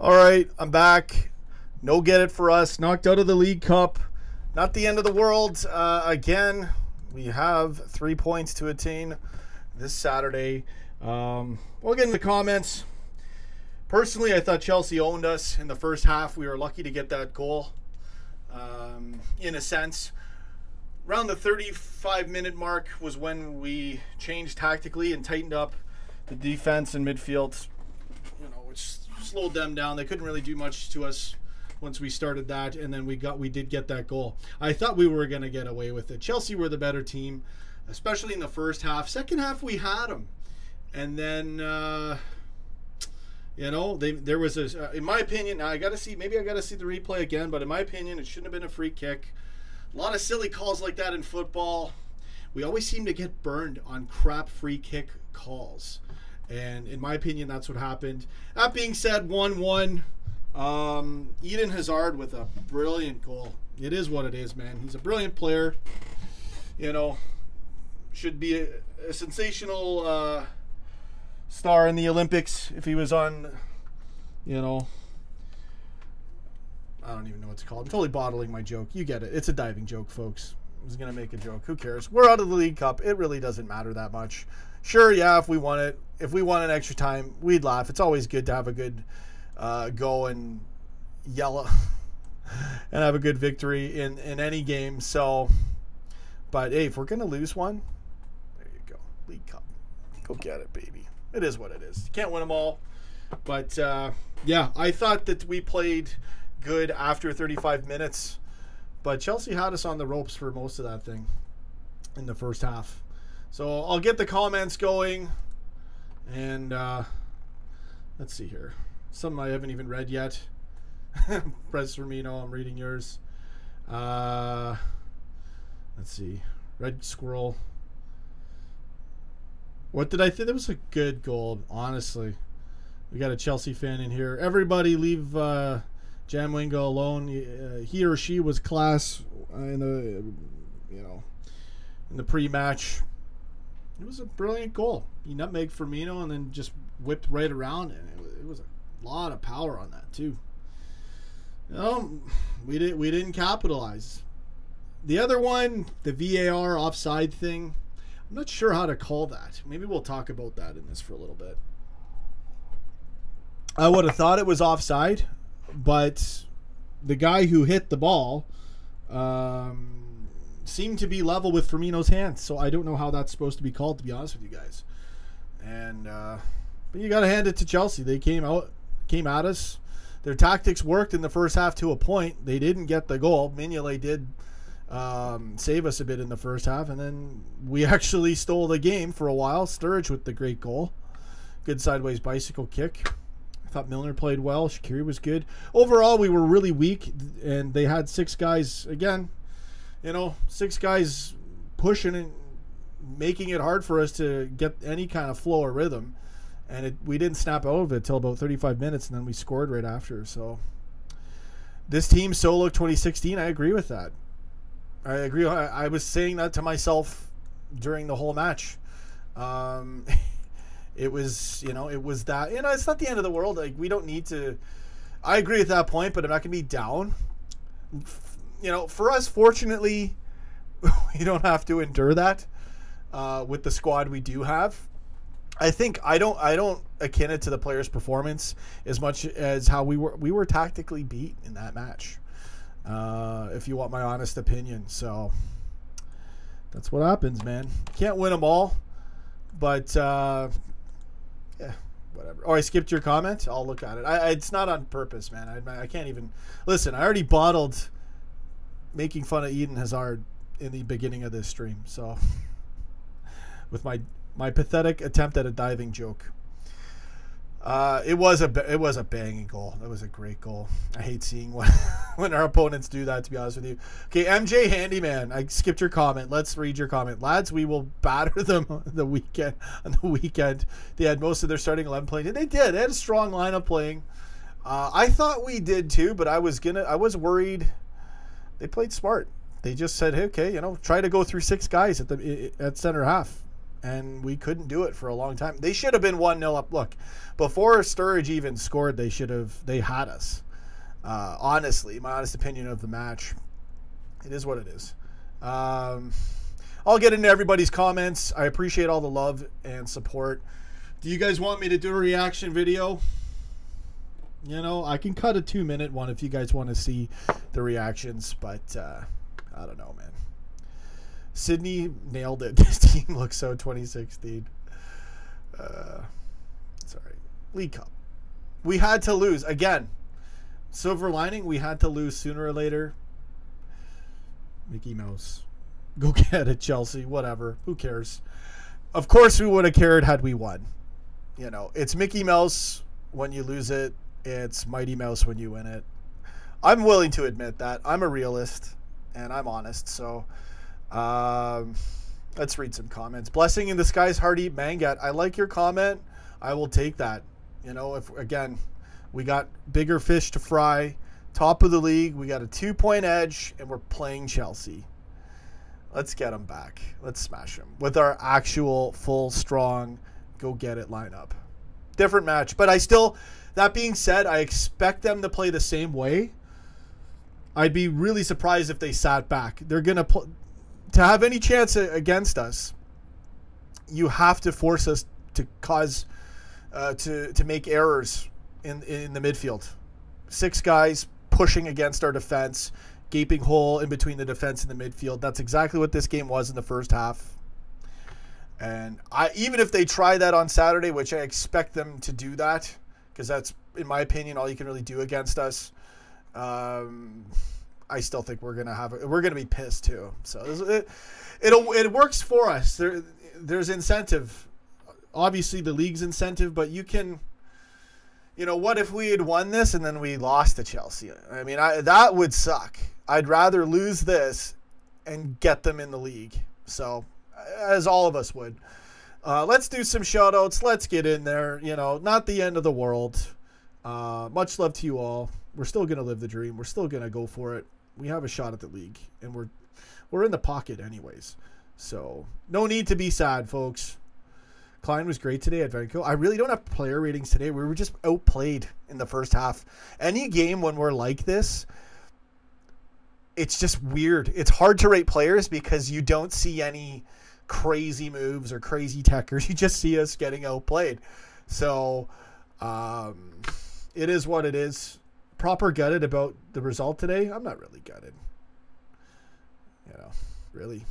All right, I'm back. No get it for us. Knocked out of the League Cup. Not the end of the world. Again, we have 3 points to attain this Saturday. We'll get into the comments. Personally, I thought Chelsea owned us in the first half. We were lucky to get that goal, in a sense. Around the 35-minute mark was when we changed tactically and tightened up the defense and midfield, which slowed them down. They couldn't really do much to us once we started that, and then we did get that goal. I thought we were going to get away with it. Chelsea were the better team, especially in the first half. Second half, we had them. And then, there was in my opinion, now maybe I got to see the replay again, but in my opinion, it shouldn't have been a free kick. A lot of silly calls like that in football. We always seem to get burned on crap free kick calls. And in my opinion, that's what happened. That being said, 1-1. Eden Hazard with a brilliant goal. It is what it is, man. He's a brilliant player. Should be a sensational star in the Olympics if he was on, I don't even know what it's called. I'm totally bottling my joke. You get it. It's a diving joke, folks. I was going to make a joke. Who cares? We're out of the League Cup. It really doesn't matter that much. Sure, yeah, if we won an extra time, we'd laugh. It's always good to have a good go and yell and have a good victory in any game. So, but hey, if we're going to lose one, there you go. League Cup. Go get it, baby. It is what it is. You can't win them all. But, yeah, I thought that we played good after 35 minutes. But Chelsea had us on the ropes for most of that thing in the first half. So I'll get the comments going. And let's see here. Some I haven't even read yet. Press Firmino, I'm reading yours. Let's see. Red Squirrel. What did I think? That was a good goal, honestly. We got a Chelsea fan in here. Everybody leave Jamwingo alone. He or she was class in the pre-match. It was a brilliant goal. He nutmegged Firmino and then just whipped right around, and it was a lot of power on that too. We didn't capitalize. The other one, the VAR offside thing, I'm not sure how to call that. Maybe we'll talk about that in this for a little bit. I would have thought it was offside, but the guy who hit the ball seemed to be level with Firmino's hands, so I don't know how that's supposed to be called, to be honest with you guys. And but you got to hand it to Chelsea. They came at us. Their tactics worked in the first half to a point. They didn't get the goal. Mignolet did save us a bit in the first half, and then we actually stole the game for a while. Sturridge with the great goal. Good sideways bicycle kick. I thought Milner played well. Shaqiri was good. Overall, we were really weak, and they had six guys, again, six guys pushing and making it hard for us to get any kind of flow or rhythm. And we didn't snap out of it till about 35 minutes, and then we scored right after. So this team solo 2016, I agree with that. I agree. I was saying that to myself during the whole match. It was, it was that, it's not the end of the world. Like, we don't need to, I agree at that point, but I'm not going to be down. For us, fortunately, we don't have to endure that with the squad we do have. I think I don't akin it to the players' performance as much as how we were tactically beat in that match. If you want my honest opinion. So that's what happens, man. Can't win them all, but yeah, whatever. Oh, I skipped your comment. I'll look at it. It's not on purpose, man. I can't even listen. I already bottled making fun of Eden Hazard in the beginning of this stream. So with my pathetic attempt at a diving joke. It was a banging goal. That was a great goal. I hate seeing when our opponents do that, to be honest with you. Okay, MJ Handyman, I skipped your comment. Let's read your comment. Lads, we will batter them on the weekend. They had most of their starting 11 playing, and they did. They had a strong lineup playing. I thought we did too, but I was worried. They played smart. They just said, hey, okay, try to go through six guys at center half. and we couldn't do it for a long time. They should have been 1-0 up. Look, before Sturridge even scored, they had us. Honestly, my honest opinion of the match, it is what it is. I'll get into everybody's comments. I appreciate all the love and support. Do you guys want me to do a reaction video? You know, I can cut a 2-minute one if you guys want to see the reactions, but I don't know, man. Sydney nailed it. This team looks so 2016. Sorry. League Cup. We had to lose. Again, silver lining, we had to lose sooner or later. Mickey Mouse. Go get it, Chelsea. Whatever. Who cares? Of course we would have cared had we won. You know, it's Mickey Mouse when you lose it. It's Mighty Mouse when you win it. I'm willing to admit that. I'm a realist, and I'm honest. So, let's read some comments. Blessing in Disguise, Hardy Mangat. I like your comment. I will take that. You know, if again, we got bigger fish to fry. Top of the league. We got a 2-point edge, and we're playing Chelsea. Let's get them back. Let's smash them with our actual full, strong, go-get-it lineup. Different match. But I still, that being said, I expect them to play the same way. I'd be really surprised if they sat back. They're going to have any chance against us, you have to force us to cause, to make errors in the midfield. 6 guys pushing against our defense, gaping hole in between the defense and the midfield. That's exactly what this game was in the first half. And even if they try that on Saturday, which I expect them to do that, because that's, in my opinion, all you can really do against us. I still think we're gonna be pissed too. So it works for us. There's incentive. Obviously, the league's incentive, but you can. You know, what if we had won this and then we lost to Chelsea? I mean, that would suck. I'd rather lose this and get them in the league. So, as all of us would. Let's do some shout-outs. Let's get in there. You know, not the end of the world. Much love to you all. We're still going to live the dream. We're still going to go for it. We have a shot at the league, and we're in the pocket anyways. So, no need to be sad, folks. Klein was great today at Vancouver. I really don't have player ratings today. We were just outplayed in the first half. Any game when we're like this, it's just weird. It's hard to rate players because you don't see any crazy moves or crazy techers. You just see us getting outplayed. So it is what it is. Proper gutted about the result today. I'm not really gutted. You know, really.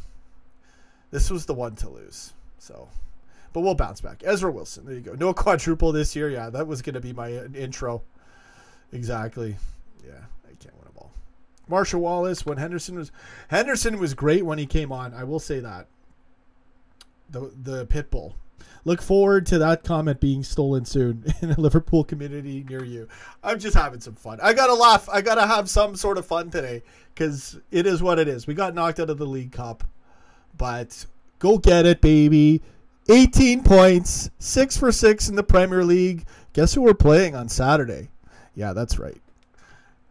This was the one to lose. So... But we'll bounce back. Ezra Wilson. There you go. No quadruple this year. Yeah, that was going to be my intro. Exactly. Yeah, I can't win a ball. Marshall Wallace, when Henderson was great when he came on. I will say that. The pit bull. Look forward to that comment being stolen soon in a Liverpool community near you. I'm just having some fun. I got to laugh. I got to have some sort of fun today because it is what it is. We got knocked out of the League Cup. But go get it, baby. 18 points, 6 for 6 in the Premier League. Guess who we're playing on Saturday? Yeah, that's right.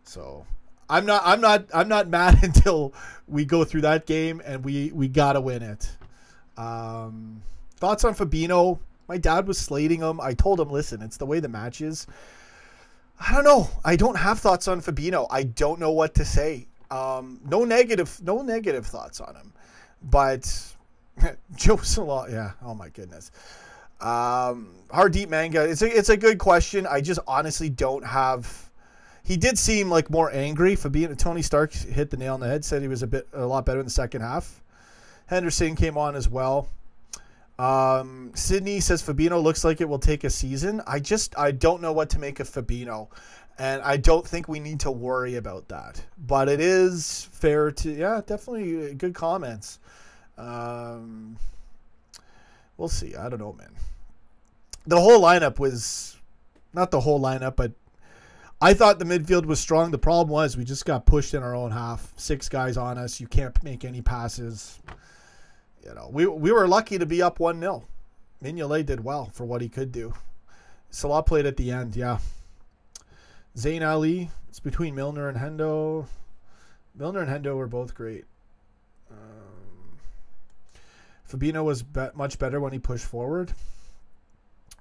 So I'm not mad until we go through that game and we gotta win it. Thoughts on Fabinho? My dad was slating him. I told him, listen, it's the way the match is. I don't know. I don't have thoughts on Fabinho. I don't know what to say. No negative thoughts on him, but. Joe Salah, yeah. Oh my goodness. Hard Deep Manga. It's a good question. I just honestly don't have. He did seem like more angry. Fabinho, Tony Stark hit the nail on the head. Said he was a lot better in the second half. Henderson came on as well. Sydney says Fabinho looks like it will take a season. I don't know what to make of Fabinho, and I don't think we need to worry about that. But it is fair to, yeah, definitely good comments. We'll see. I don't know, man. The whole lineup was not the whole lineup, but I thought the midfield was strong. The problem was we just got pushed in our own half. 6 guys on us. You can't make any passes. You know, we were lucky to be up 1-0. Mignolet did well for what he could do. Salah played at the end, yeah. Zayn Ali, it's between Milner and Hendo. Milner and Hendo were both great. Fabinho was much better when he pushed forward.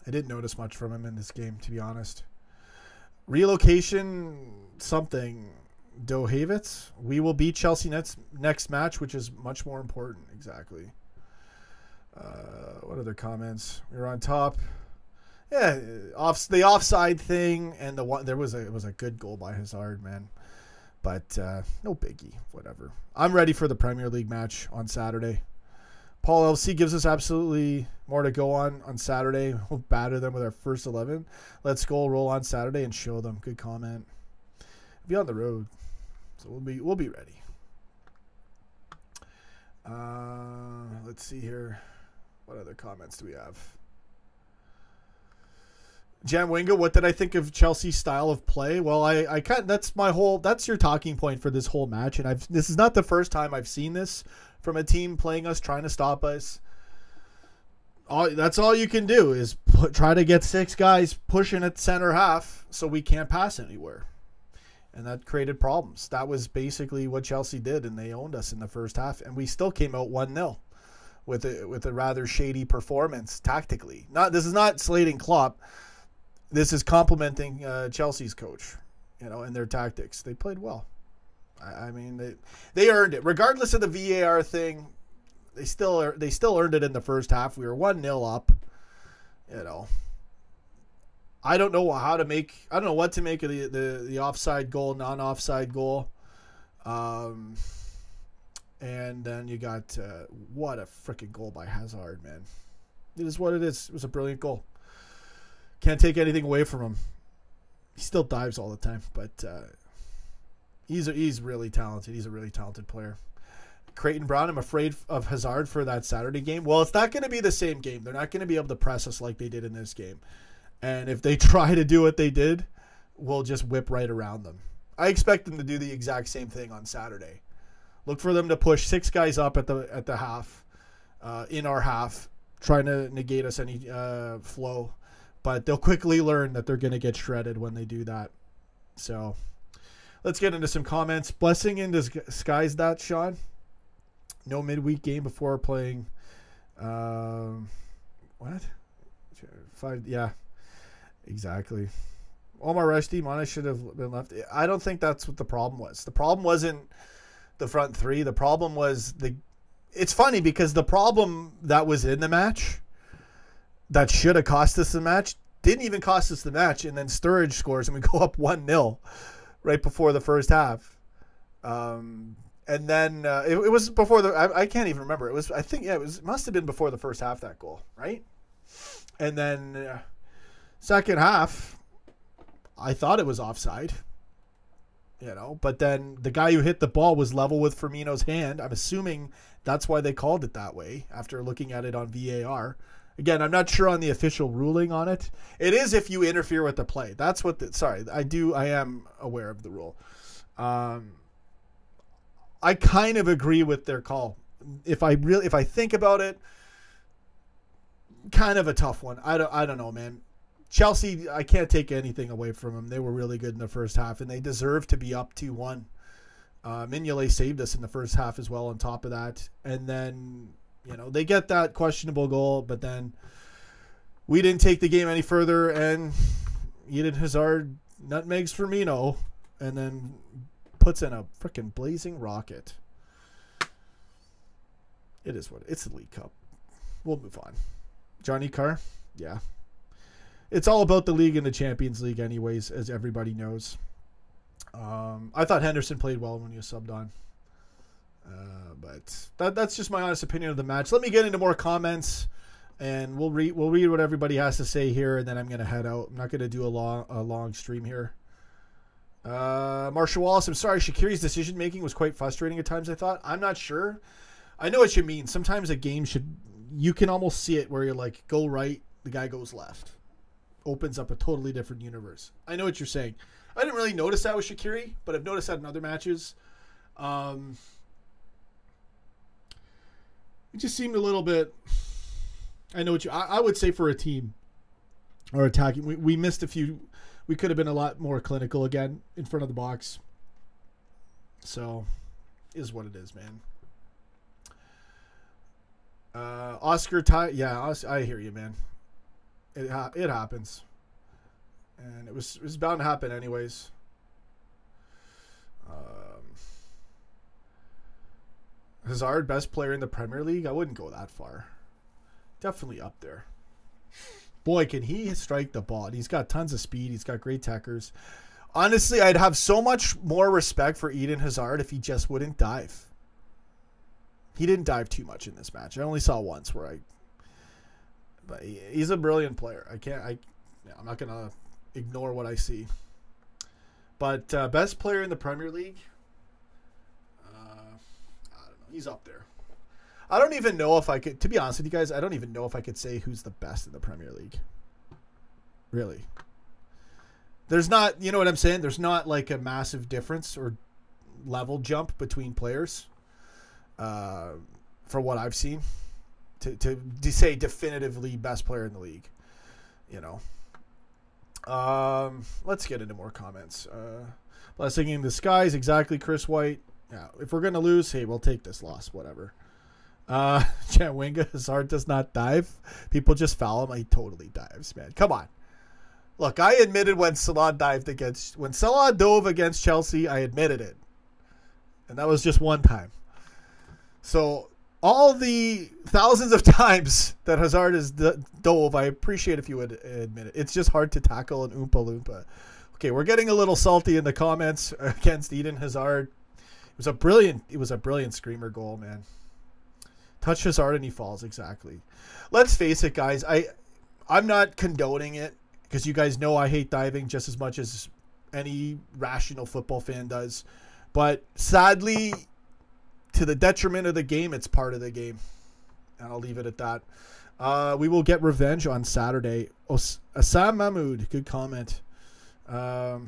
I didn't notice much from him in this game, to be honest. Relocation something. Dohavitz. We will beat Chelsea next match, which is much more important. Exactly. What other comments? We were on top. Yeah, the offside thing and the one. It was a good goal by Hazard, man. But no biggie. Whatever. I'm ready for the Premier League match on Saturday. Paul LC gives us absolutely more to go on Saturday. We'll batter them with our first 11. Let's go roll on Saturday and show them. Good comment. Be on the road, so we'll be ready. Let's see here. What other comments do we have? Jam Wingo, what did I think of Chelsea's style of play? Well, I can't. That's your talking point for this whole match, and this is not the first time I've seen this from a team playing us, trying to stop us. That's all you can do is try to get 6 guys pushing at center half so we can't pass anywhere. And that created problems. That was basically what Chelsea did, and they owned us in the first half. And we still came out 1-0 with a rather shady performance tactically. This is not slating Klopp. This is complimenting Chelsea's coach, and their tactics. They played well. I mean, they earned it. Regardless of the VAR thing, they still earned it in the first half. We were 1-0 up. I don't know what to make of the offside goal, non-offside goal. And then you got what a freaking goal by Hazard, man. It is what it is. It was a brilliant goal. Can't take anything away from him. He still dives all the time, but he's really talented. He's a really talented player. Creighton Brown, I'm afraid of Hazard for that Saturday game. Well, it's not going to be the same game. They're not going to be able to press us like they did in this game. And if they try to do what they did, we'll just whip right around them. I expect them to do the exact same thing on Saturday. Look for them to push 6 guys up at the half, in our half, trying to negate us any flow. But they'll quickly learn that they're going to get shredded when they do that. So let's get into some comments. Blessing in disguise that, Sean. No midweek game before playing. What? 5? Yeah, exactly. Omar Rushdie, Mane should have been left. I don't think that's what the problem was. The problem wasn't the front 3. The problem was it's funny because the problem that was in the match that should have cost us the match didn't even cost us the match. And then Sturridge scores and we go up 1-0 right before the first half. And then it was before I can't even remember. It must have been before the first half, that goal, right? And then second half, I thought it was offside, but then the guy who hit the ball was level with Firmino's hand. I'm assuming that's why they called it that way after looking at it on VAR. Again, I'm not sure on the official ruling on it. It is if you interfere with the play. That's what I am aware of the rule. I kind of agree with their call. If I think about it, kind of a tough one. I don't know, man. Chelsea, I can't take anything away from them. They were really good in the first half, and they deserve to be up 2-1. Mignolet saved us in the first half as well on top of that. And then, they get that questionable goal, but then we didn't take the game any further, and Eden Hazard nutmegs Firmino, and then puts in a freaking blazing rocket. It is what it's the League Cup. We'll move on. Johnny Carr, yeah. It's all about the league and the Champions League anyways, as everybody knows. I thought Henderson played well when he was subbed on. But that's just my honest opinion of the match. Let me get into more comments, and we'll read what everybody has to say here, and then I'm going to head out. I'm not going to do a long stream here. Marshall Wallace, I'm sorry, Shaqiri's decision-making was quite frustrating at times, I thought. I'm not sure. I know what you mean. Sometimes a game you can almost see it where you're like, go right, the guy goes left. Opens up a totally different universe. I know what you're saying. I didn't really notice that with Shaqiri, but I've noticed that in other matches. It just seemed a little bit... I know what I would say for a team or attacking. We missed a few... We could have been a lot more clinical again in front of the box. So, is what it is, man. Oscar yeah, I hear you, man. It happens, and it was bound to happen anyways. Hazard, best player in the Premier League? I wouldn't go that far. Definitely up there. Boy, can he strike the ball. He's got tons of speed. He's got great techers. Honestly, I'd have so much more respect for Eden Hazard if he just wouldn't dive. He didn't dive too much in this match. I only saw once but he's a brilliant player. I'm not going to ignore what I see. But best player in the Premier League? I don't know. He's up there. I don't even know if I could, to be honest with you guys, I don't even know if I could say who's the best in the Premier League. Really. There's not, you know what I'm saying? There's not like a massive difference or level jump between players for what I've seen to say definitively best player in the league. You know. Let's get into more comments. Blessing in disguise, exactly, Chris White. Yeah, if we're going to lose, hey, we'll take this loss, whatever. Winga, Hazard does not dive. People just foul him. He totally dives, man. Come on. Look, I admitted when Salah dove against Chelsea, I admitted it. And that was just one time. So all the thousands of times that Hazard has dove, I appreciate if you would admit it. It's just hard to tackle an Oompa Loompa. Okay, we're getting a little salty in the comments against Eden Hazard. It was a brilliant screamer goal, man. Touch Hazard and he falls, exactly. Let's face it, guys. I'm not condoning it because you guys know I hate diving just as much as any rational football fan does. But sadly, to the detriment of the game, it's part of the game. And I'll leave it at that. We will get revenge on Saturday. Assam Mahmood, good comment. Yeah.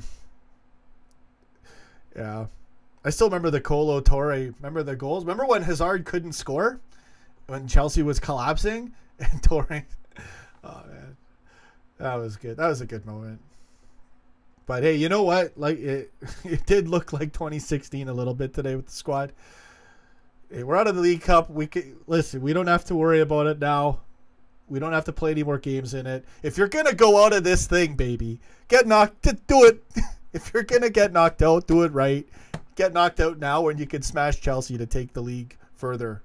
I still remember the Colo Torre. Remember the goals? Remember when Hazard couldn't score? When Chelsea was collapsing? And Torre... Oh, man. That was good. That was a good moment. But, hey, you know what? Like it did look like 2016 a little bit today with the squad. Hey, we're out of the League Cup. Listen, we don't have to worry about it now. We don't have to play any more games in it. If you're going to go out of this thing, baby, do it. If you're going to get knocked out, do it right. Get knocked out now when you can smash Chelsea to take the league further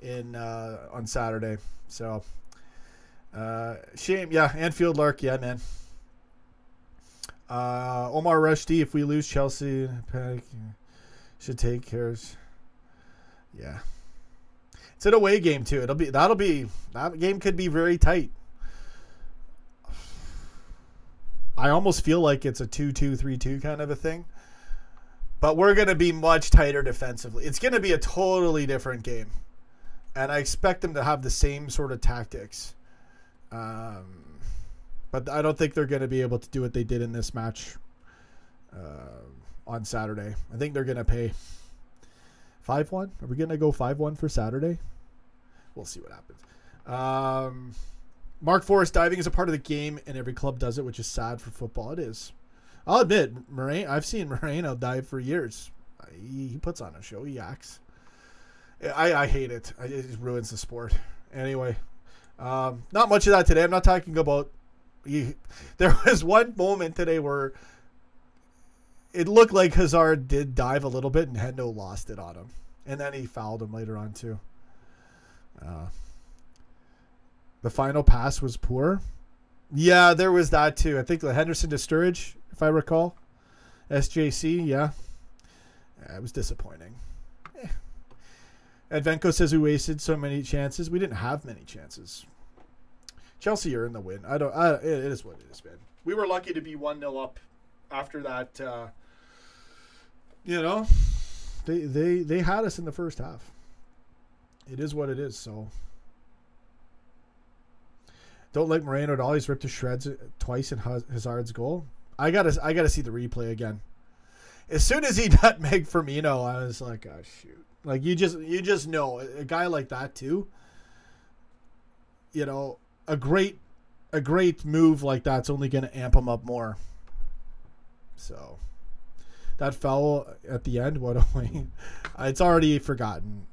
on Saturday. So, shame. Yeah, Anfield Lark. Yeah, man. Omar Rushdie, if we lose Chelsea, should take care. Yeah. It's an away game too. That game could be very tight. I almost feel like it's a 2-2, 3-2 kind of a thing. But we're going to be much tighter defensively. It's going to be a totally different game. And I expect them to have the same sort of tactics. But I don't think they're going to be able to do what they did in this match on Saturday. I think they're going to pay 5-1. Are we going to go 5-1 for Saturday? We'll see what happens. Mark Forrest, diving is a part of the game, and every club does it, which is sad for football. It is. I'll admit, I've seen Moreno dive for years. He puts on a show. He acts. I hate it. It just ruins the sport. Anyway, not much of that today. I'm not talking about... There was one moment today where it looked like Hazard did dive a little bit, and Hendo lost it on him. And then he fouled him later on, too. The final pass was poor. Yeah, there was that too. I think the Henderson to Sturridge, if I recall. SJC, yeah. It was disappointing. Advenko says we wasted so many chances. We didn't have many chances. Chelsea are in the win. It is what it is, man. We were lucky to be 1-0 up after that. They had us in the first half. It is what it is, so... Don't like Moreno at all. He's ripped to shreds twice in Hazard's goal. I gotta see the replay again. As soon as he nutmegged Firmino, I was like, oh shoot. Like you just know a guy like that too. You know, a great move like that's only gonna amp him up more. So that foul at the end, it's already forgotten.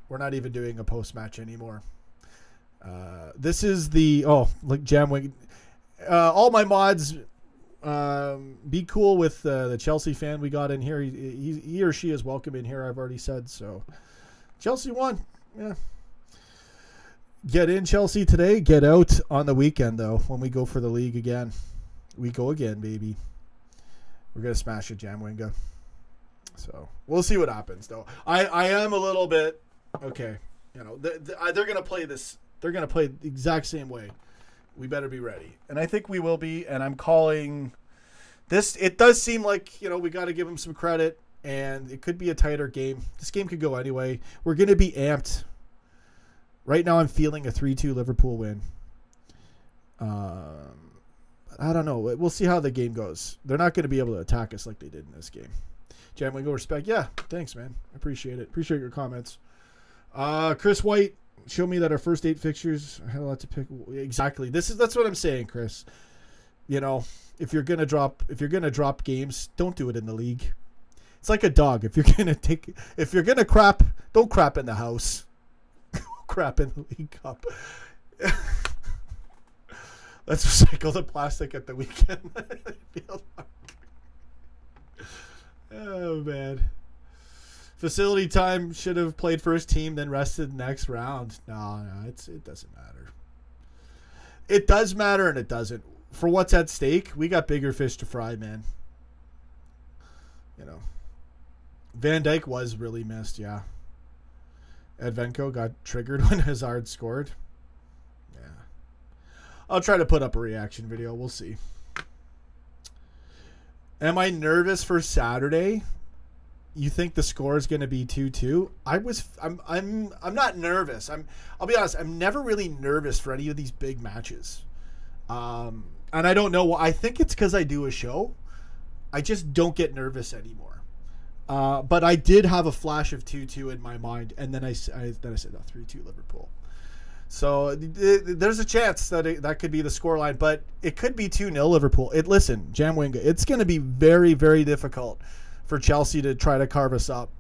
We're not even doing a post match anymore. This is the like Jamwing. All my mods, be cool with the Chelsea fan we got in here. He or she is welcome in here. I've already said so. Chelsea won. Yeah. Get in Chelsea today. Get out on the weekend though. When we go for the league again, we go again, baby. We're gonna smash it, Jamwinga. So we'll see what happens though. I am a little bit okay. You know they're gonna play this. They're gonna play the exact same way. We better be ready, and I think we will be. And I'm calling this. It does seem like we got to give them some credit, and it could be a tighter game. This game could go anyway. We're gonna be amped. Right now, I'm feeling a 3-2 Liverpool win. I don't know. We'll see how the game goes. They're not going to be able to attack us like they did in this game. Jam, we go respect. Yeah, thanks, man. I appreciate it. Appreciate your comments. Chris White, show me that our first 8 fixtures. I had a lot to pick. Exactly. That's what I'm saying, Chris. If you're gonna drop games, don't do it in the league. It's like a dog. If you're gonna crap, don't crap in the house. Crap in the League Cup. Let's recycle the plastic at the weekend. Oh man. Facility time, should have played first team, then rested next round. No, it doesn't matter. It does matter and it doesn't. For what's at stake, we got bigger fish to fry, man. Van Dijk was really missed, yeah. Edvenko got triggered when Hazard scored. Yeah. I'll try to put up a reaction video. We'll see. Am I nervous for Saturday? You think the score is going to be 2-2? I'm not nervous. I'll be honest, I'm never really nervous for any of these big matches. And I don't know why. I think it's because I do a show. I just don't get nervous anymore. But I did have a flash of 2-2 in my mind, and then I said 3-2 Liverpool. So there's a chance that that could be the scoreline, but it could be 2-0 Liverpool. Listen, Jamwinga, it's going to be very, very difficult for Chelsea to try to carve us up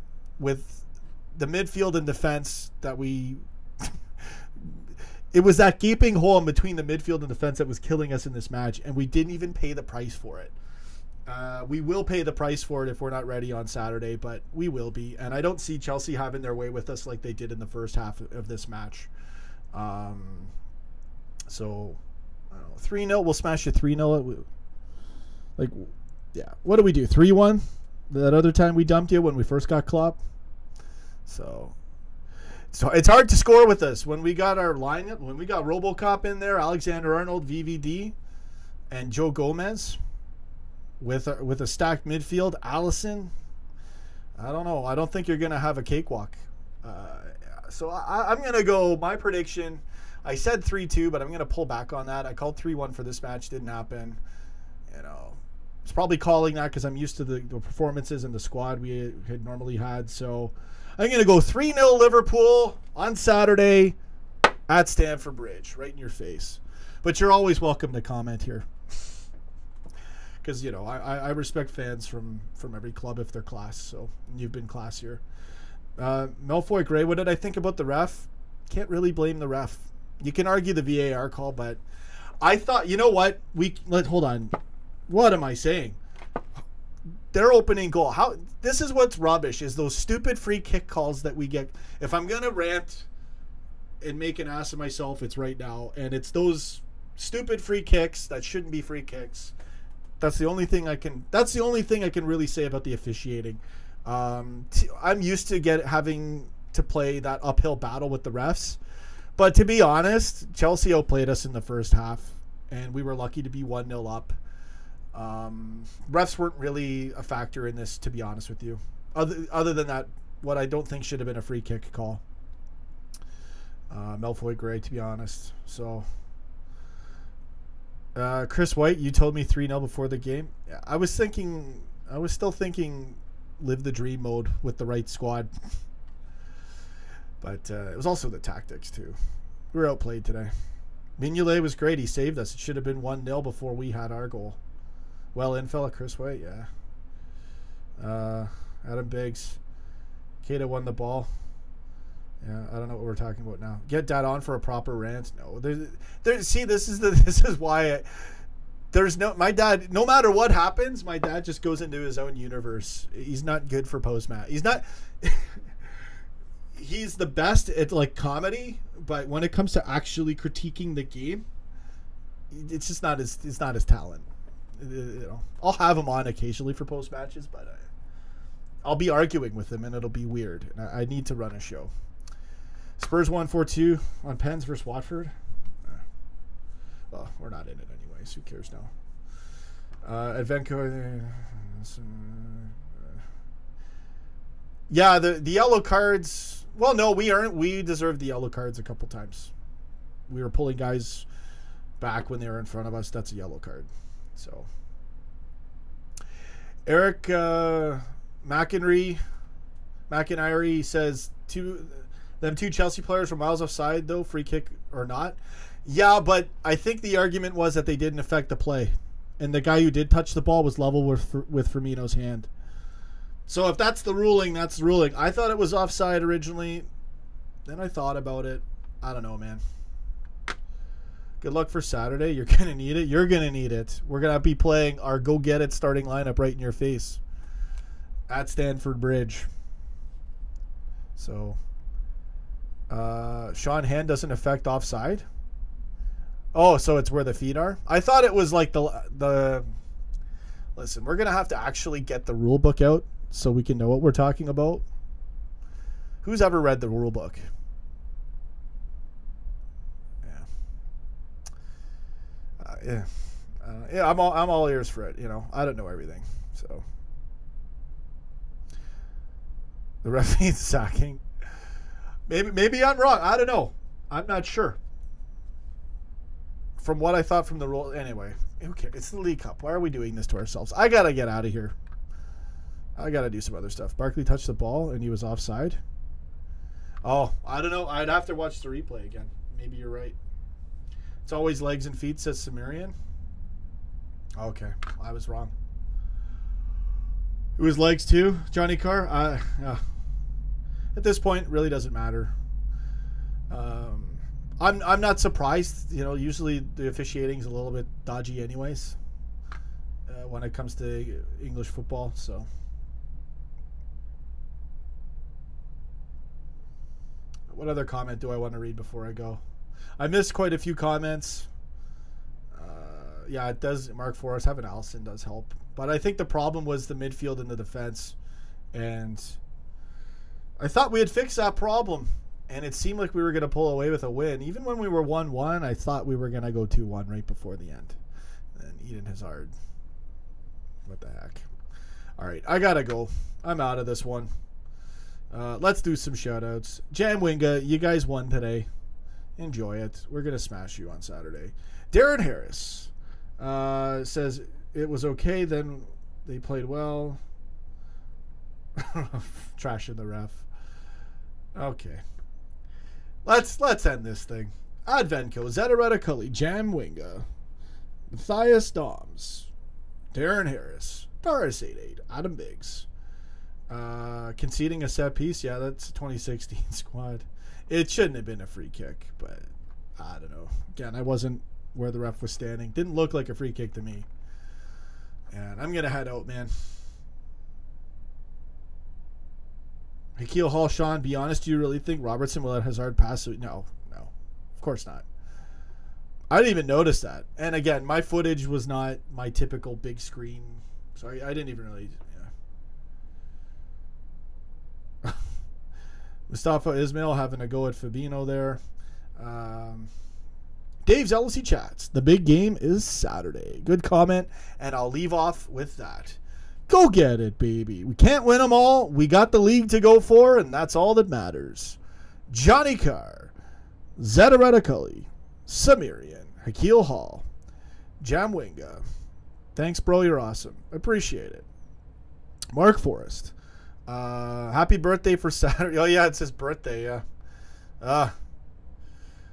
with the midfield and defense that we. It was that gaping hole in between the midfield and defense that was killing us in this match, and we didn't even pay the price for it. We will pay the price for it if we're not ready on Saturday, but we will be. And I don't see Chelsea having their way with us like they did in the first half of this match. So, I don't know, 3-0. We'll smash you 3-0. What do we do? 3-1? That other time we dumped you when we first got Klopp? So it's hard to score with us. When we got our lineup, when we got RoboCop in there, Alexander-Arnold, VVD, and Joe Gomez... With a stacked midfield, Allison, I don't know. I don't think you're going to have a cakewalk. So I'm going to go, my prediction, I said 3-2, but I'm going to pull back on that. I called 3-1 for this match. Didn't happen. It's probably calling that because I'm used to the performances and the squad we had normally had. So I'm going to go 3-0 Liverpool on Saturday at Stamford Bridge, right in your face. But you're always welcome to comment here. Because, I respect fans from every club if they're class. So you've been classier. Malfoy Gray, what did I think about the ref? Can't really blame the ref. You can argue the VAR call, but I thought, you know what? Hold on. What am I saying? Their opening goal. This is what's rubbish, is those stupid free kick calls that we get. If I'm going to rant and make an ass of myself, it's right now. And it's those stupid free kicks that shouldn't be free kicks. That's the only thing I can really say about the officiating. I'm used to having to play that uphill battle with the refs, but to be honest, Chelsea outplayed us in the first half, and we were lucky to be 1-0 up. Refs weren't really a factor in this, to be honest with you. Other than that, what I don't think should have been a free kick call. Malfoy Gray, to be honest. So. Chris White, you told me 3-0 before the game. Yeah, I was still thinking live the dream mode with the right squad. But it was also the tactics too. We were outplayed today. Mignolet was great. He saved us. It should have been 1-0 before we had our goal. Well in, fella. Chris White, yeah. Adam Biggs. Keita won the ball. Yeah, I don't know what we're talking about now. Get Dad on for a proper rant. No, see, this is why there's my dad. No matter what happens, my dad just goes into his own universe. He's not good for post-match. He's not. He's the best at like comedy, but when it comes to actually critiquing the game, it's just not his. It's not his talent. You know, I'll have him on occasionally for post matches, but I'll be arguing with him, and it'll be weird. And I need to run a show. Spurs 1-4-2 on Pens versus Watford. Well, we're not in it anyways. Who cares now? Advenco. Yeah, the yellow cards. Well, no, we deserved the yellow cards a couple times. We were pulling guys back when they were in front of us. That's a yellow card. So, Eric McInerney says them two Chelsea players were miles offside though, free kick or not. Yeah, but I think the argument was that they didn't affect the play, and the guy who did touch the ball was level with Firmino's hand. So if that's the ruling, that's the ruling. I thought it was offside originally. Then I thought about it. I don't know, man. Good luck for Saturday. You're going to need it. You're going to need it. We're going to be playing our go-get-it starting lineup right in your face at Stamford Bridge. So, Sean hand doesn't affect offside? Oh, so it's where the feet are? I thought it was like the Listen, we're going to have to actually get the rule book out so we can know what we're talking about. Who's ever read the rule book? Yeah. I'm all ears for it. You know, I don't know everything. So the referee's sacking. Maybe I'm wrong. I don't know. I'm not sure. From what I thought from the rule, anyway. Who cares? It's the League Cup. Why are we doing this to ourselves? I gotta get out of here. I gotta do some other stuff. Barkley touched the ball and he was offside. Oh, I don't know. I'd have to watch the replay again. Maybe you're right. It's always legs and feet, says Sumerian. Okay, I was wrong. It was legs too, Johnny Carr. At this point, it really doesn't matter. I'm not surprised. You know, usually the officiating is a little bit dodgy, anyways, when it comes to English football. So, what other comment do I want to read before I go? I missed quite a few comments. Yeah, it does. Mark Forrest, having Allison does help. But I think the problem was the midfield and the defense. And I thought we had fixed that problem. And it seemed like we were going to pull away with a win. Even when we were 1-1, I thought we were going to go 2-1 right before the end. And Eden Hazard. What the heck. All right, I got to go. I'm out of this one. Let's do some shout-outs. Jam Winga, you guys won today. Enjoy it. We're going to smash you on Saturday. Darren Harris says it was okay, then they played well. Trashing the ref. Okay. Let's end this thing. Advenco, Zetaretta Cully, Jam Winga, Matthias Doms, Darren Harris, Doris 88, Adam Biggs. Conceding a set piece, yeah, that's a 2016 squad. It shouldn't have been a free kick, but I don't know. Again, I wasn't where the ref was standing. Didn't look like a free kick to me. And I'm going to head out, man. Akil Hall, Sean, be honest, do you really think Robertson will let Hazard pass? No, of course not. I didn't even notice that. And again, my footage was not my typical big screen. Sorry, I didn't even really... Yeah. Mustafa Ismail having a go at Fabinho there. Dave's LFC Chats. The big game is Saturday. Good comment, and I'll leave off with that. Go get it, baby. We can't win them all. We got the league to go for, and that's all that matters. Johnny Carr, Zetaretta Cully, Samirian, Akil Hall, Jam Winga. Thanks, bro. You're awesome. Appreciate it. Mark Forrest. Happy birthday for Saturday. Oh, yeah, it's his birthday, yeah.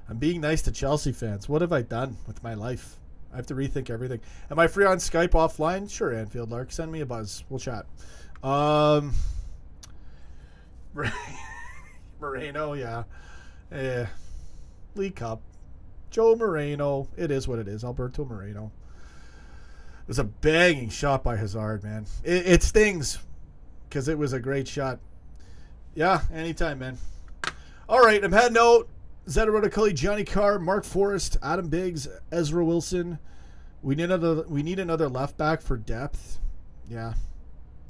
I'm being nice to Chelsea fans. What have I done with my life? I have to rethink everything. Am I free on Skype offline? Sure, Anfield Lark. Send me a buzz. We'll chat. Moreno, yeah. League Cup. Joe Moreno. It is what it is. Alberto Moreno. It was a banging shot by Hazard, man. It stings because it was a great shot. Yeah, anytime, man. All right, I'm heading out. Zeta Rotaculli, Johnny Carr, Mark Forrest, Adam Biggs, Ezra Wilson. We need another left back for depth. Yeah,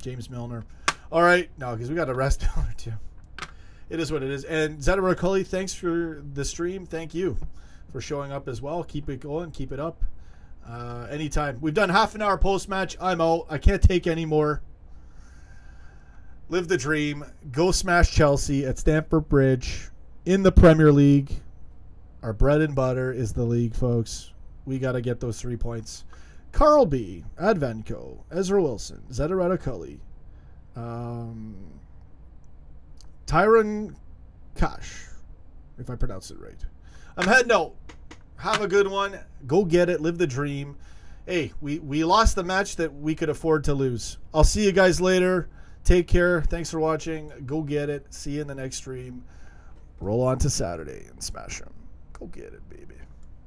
James Milner. All right, no, because we got to rest Milner too. It is what it is. And Zeta Rotaculli, thanks for the stream. Thank you for showing up as well. Keep it going. Keep it up. Anytime. We've done half an hour post-match. I'm out. I can't take any more. Live the dream. Go smash Chelsea at Stamford Bridge in the Premier League. Our bread and butter is the league, folks. We got to get those 3 points. Carl B., Advenco, Ezra Wilson, Zeta Rotaculli, Tyron Kash, if I pronounce it right. I'm heading out. Have a good one. Go get it. Live the dream. Hey, we lost the match that we could afford to lose. I'll see you guys later. Take care. Thanks for watching. Go get it. See you in the next stream. Roll on to Saturday and smash them. Go get it, baby.